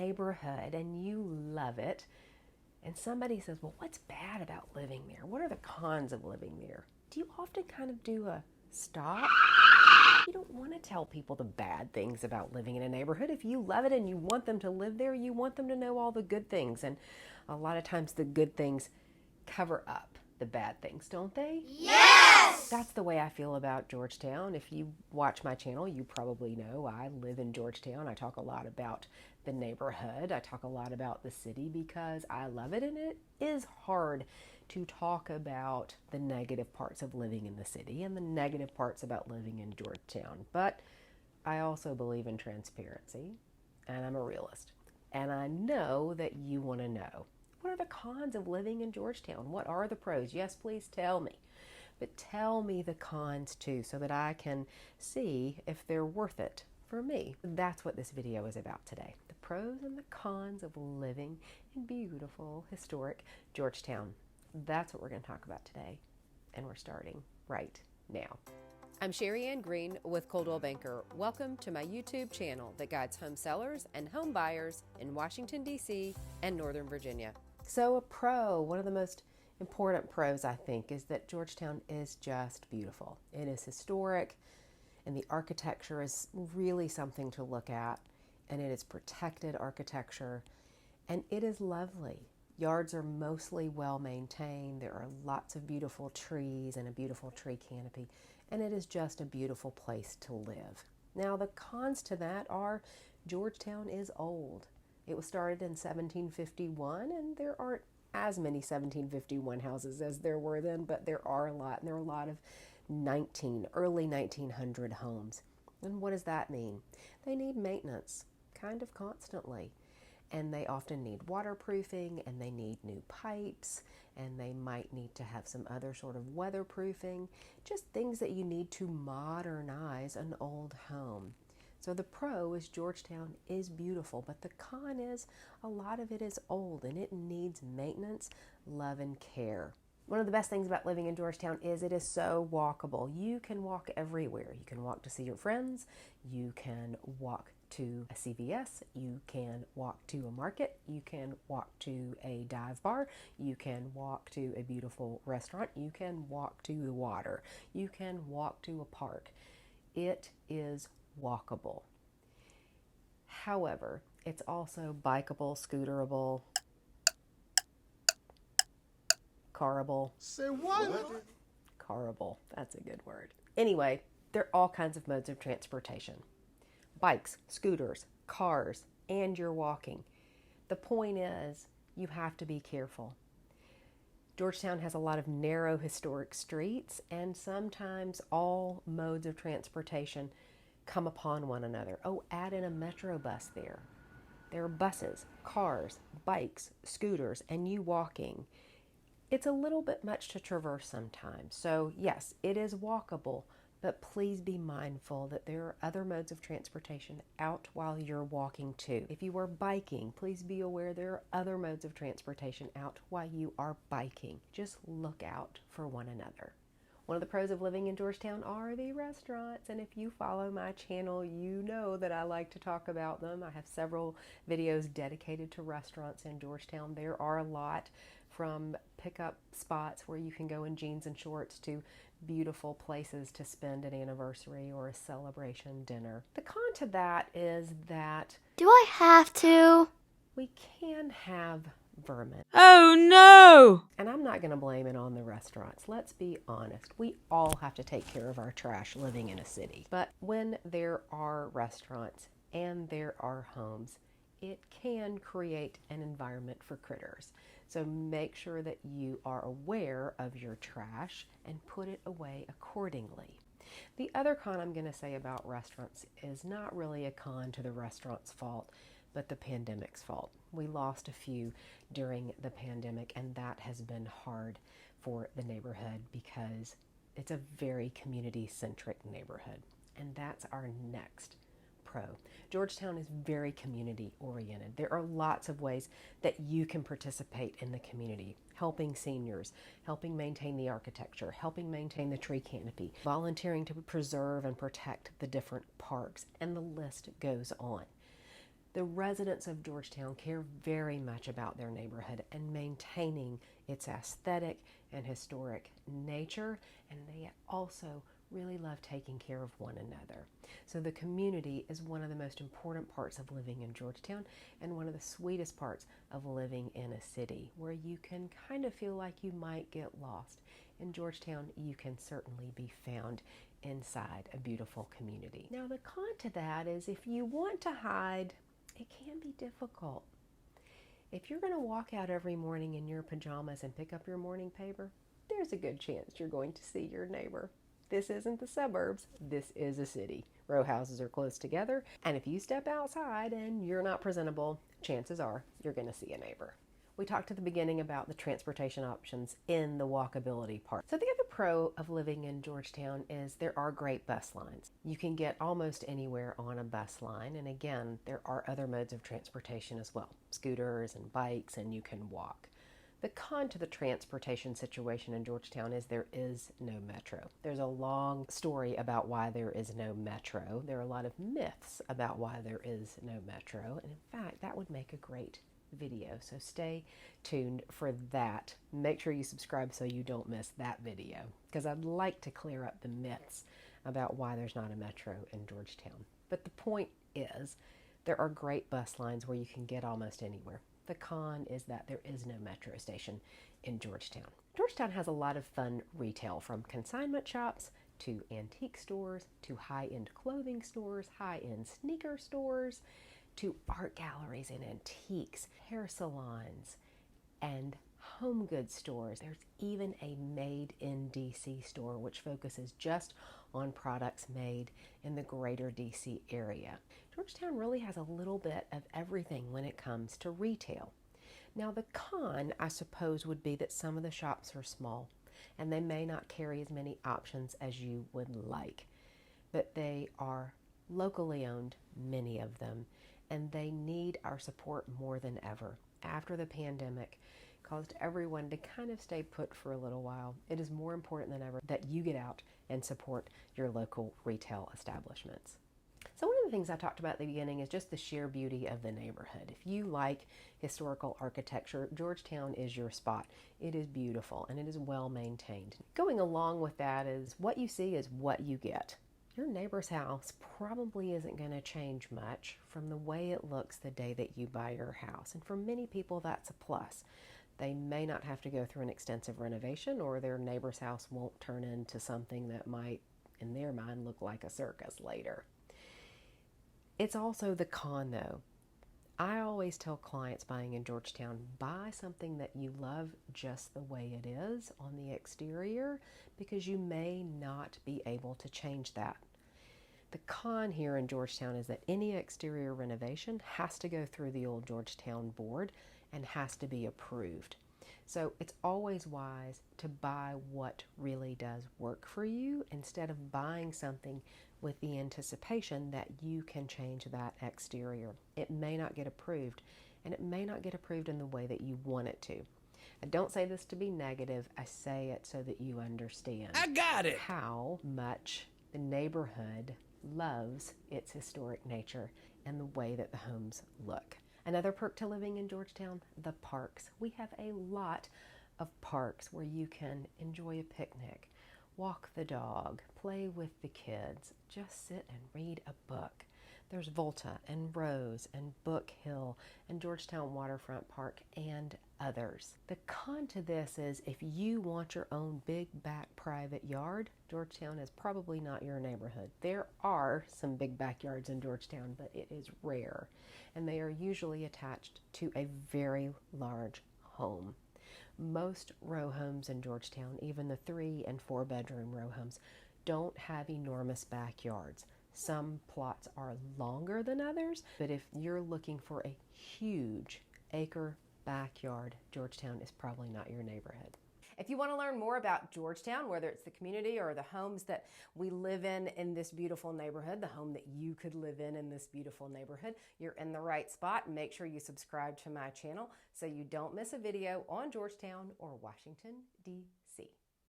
neighborhood and you love it, and somebody says, well, what's bad about living there? What are the cons of living there? Do you often kind of do a stop? You don't want to tell people the bad things about living in a neighborhood. If you love it and you want them to live there, you want them to know all the good things. And a lot of times the good things cover up the bad things, don't they? Yes! That's the way I feel about Georgetown. If you watch my channel, you probably know I live in Georgetown. I talk a lot about the neighborhood. I talk a lot about the city because I love it, and it is hard to talk about the negative parts of living in the city and the negative parts about living in Georgetown. But I also believe in transparency, and I'm a realist. And I know that you want to know, what are the cons of living in Georgetown? What are the pros? Yes, please tell me. But tell me the cons too, so that I can see if they're worth it for me. That's what this video is about today. The pros and the cons of living in beautiful, historic Georgetown. That's what we're going to talk about today, and we're starting right now. I'm Sherri Ann Green with Coldwell Banker. Welcome to my YouTube channel that guides home sellers and home buyers in Washington, D.C. and Northern Virginia. So a pro, one of the most important pros, I think, is that Georgetown is just beautiful. It is historic, and the architecture is really something to look at, and it is protected architecture, and it is lovely. Yards are mostly well maintained. There are lots of beautiful trees and a beautiful tree canopy, and it is just a beautiful place to live. Now, the cons to that are Georgetown is old. It was started in 1751, and there aren't as many 1751 houses as there were then, but there are a lot, and there are a lot of early 1900 homes. And what does that mean? They need maintenance kind of constantly. And they often need waterproofing, and they need new pipes, and they might need to have some other sort of weatherproofing, just things that you need to modernize an old home. So the pro is Georgetown is beautiful, but the con is a lot of it is old and it needs maintenance, love, and care. One of the best things about living in Georgetown is it is so walkable. You can walk everywhere. You can walk to see your friends. You can walk to a CVS. You can walk to a market. You can walk to a dive bar. You can walk to a beautiful restaurant. You can walk to the water. You can walk to a park. It is walkable. However, it's also bikeable, scooterable, carable. Say what? Carable, that's a good word. Anyway, there are all kinds of modes of transportation. Bikes, scooters, cars, and you're walking. The point is, you have to be careful. Georgetown has a lot of narrow historic streets, and sometimes all modes of transportation come upon one another. Oh, add in a metro bus there. There are buses, cars, bikes, scooters, and you walking. It's a little bit much to traverse sometimes. So yes, it is walkable, but please be mindful that there are other modes of transportation out while you're walking too. If you are biking, please be aware there are other modes of transportation out while you are biking. Just look out for one another. One of the pros of living in Georgetown are the restaurants, and if you follow my channel, you know that I like to talk about them. I have several videos dedicated to restaurants in Georgetown. There are a lot, from pickup spots where you can go in jeans and shorts to beautiful places to spend an anniversary or a celebration dinner. The con to that is that Do I have to? we can have vermin. Oh no! And I'm not going to blame it on the restaurants. Let's be honest. We all have to take care of our trash living in a city. But when there are restaurants and there are homes, it can create an environment for critters. So make sure that you are aware of your trash and put it away accordingly. The other con I'm going to say about restaurants is not really a con to the restaurant's fault, but the pandemic's fault. We lost a few during the pandemic, and that has been hard for the neighborhood because it's a very community-centric neighborhood, and that's our next pro. Georgetown is very community-oriented. There are lots of ways that you can participate in the community, helping seniors, helping maintain the architecture, helping maintain the tree canopy, volunteering to preserve and protect the different parks, and the list goes on. The residents of Georgetown care very much about their neighborhood and maintaining its aesthetic and historic nature, and they also really love taking care of one another. So the community is one of the most important parts of living in Georgetown and one of the sweetest parts of living in a city where you can kind of feel like you might get lost. In Georgetown, you can certainly be found inside a beautiful community. Now, the con to that is if you want to hide, it can be difficult. If you're going to walk out every morning in your pajamas and pick up your morning paper, there's a good chance you're going to see your neighbor. This isn't the suburbs, this is a city. Row houses are close together, and if you step outside and you're not presentable, chances are you're going to see a neighbor. We talked at the beginning about the transportation options in the walkability part. So the other pro of living in Georgetown is there are great bus lines. You can get almost anywhere on a bus line, and again, there are other modes of transportation as well, scooters and bikes, and you can walk. The con to the transportation situation in Georgetown is there is no metro. There's a long story about why there is no metro. There are a lot of myths about why there is no metro, and in fact, that would make a great video. So stay tuned for that. Make sure you subscribe so you don't miss that video, because I'd like to clear up the myths about why there's not a metro in Georgetown. But the point is, there are great bus lines where you can get almost anywhere. The con is that there is no metro station in Georgetown. Georgetown has a lot of fun retail, from consignment shops to antique stores to high-end clothing stores, high-end sneaker stores, to art galleries and antiques, hair salons, and home goods stores. There's even a Made in DC store, which focuses just on products made in the greater DC area. Georgetown really has a little bit of everything when it comes to retail. Now, the con, I suppose, would be that some of the shops are small and they may not carry as many options as you would like, but they are locally owned, many of them, and they need our support more than ever. After the pandemic caused everyone to kind of stay put for a little while, it is more important than ever that you get out and support your local retail establishments. So one of the things I talked about at the beginning is just the sheer beauty of the neighborhood. If you like historical architecture, Georgetown is your spot. It is beautiful and it is well maintained. Going along with that is what you see is what you get. Your neighbor's house probably isn't going to change much from the way it looks the day that you buy your house. And for many people, that's a plus. They may not have to go through an extensive renovation, or their neighbor's house won't turn into something that might, in their mind, look like a circus later. It's also the con, though. I always tell clients buying in Georgetown, buy something that you love just the way it is on the exterior, because you may not be able to change that. The con here in Georgetown is that any exterior renovation has to go through the old Georgetown board and has to be approved. So it's always wise to buy what really does work for you instead of buying something with the anticipation that you can change that exterior. It may not get approved, and it may not get approved in the way that you want it to. I don't say this to be negative, I say it so that you understand. I got it! How much the neighborhood loves its historic nature and the way that the homes look. Another perk to living in Georgetown, the parks. We have a lot of parks where you can enjoy a picnic, walk the dog, play with the kids, just sit and read a book. There's Volta and Rose and Book Hill and Georgetown Waterfront Park and others. The con to this is if you want your own big back private yard, Georgetown is probably not your neighborhood. There are some big backyards in Georgetown, but it is rare, and they are usually attached to a very large home. Most row homes in Georgetown, even the 3 and 4 bedroom row homes, don't have enormous backyards. Some plots are longer than others, but if you're looking for a huge acre backyard, Georgetown is probably not your neighborhood. If you want to learn more about Georgetown, whether it's the community or the homes that we live in this beautiful neighborhood, the home that you could live in this beautiful neighborhood, you're in the right spot. Make sure you subscribe to my channel so you don't miss a video on Georgetown or Washington, D.C.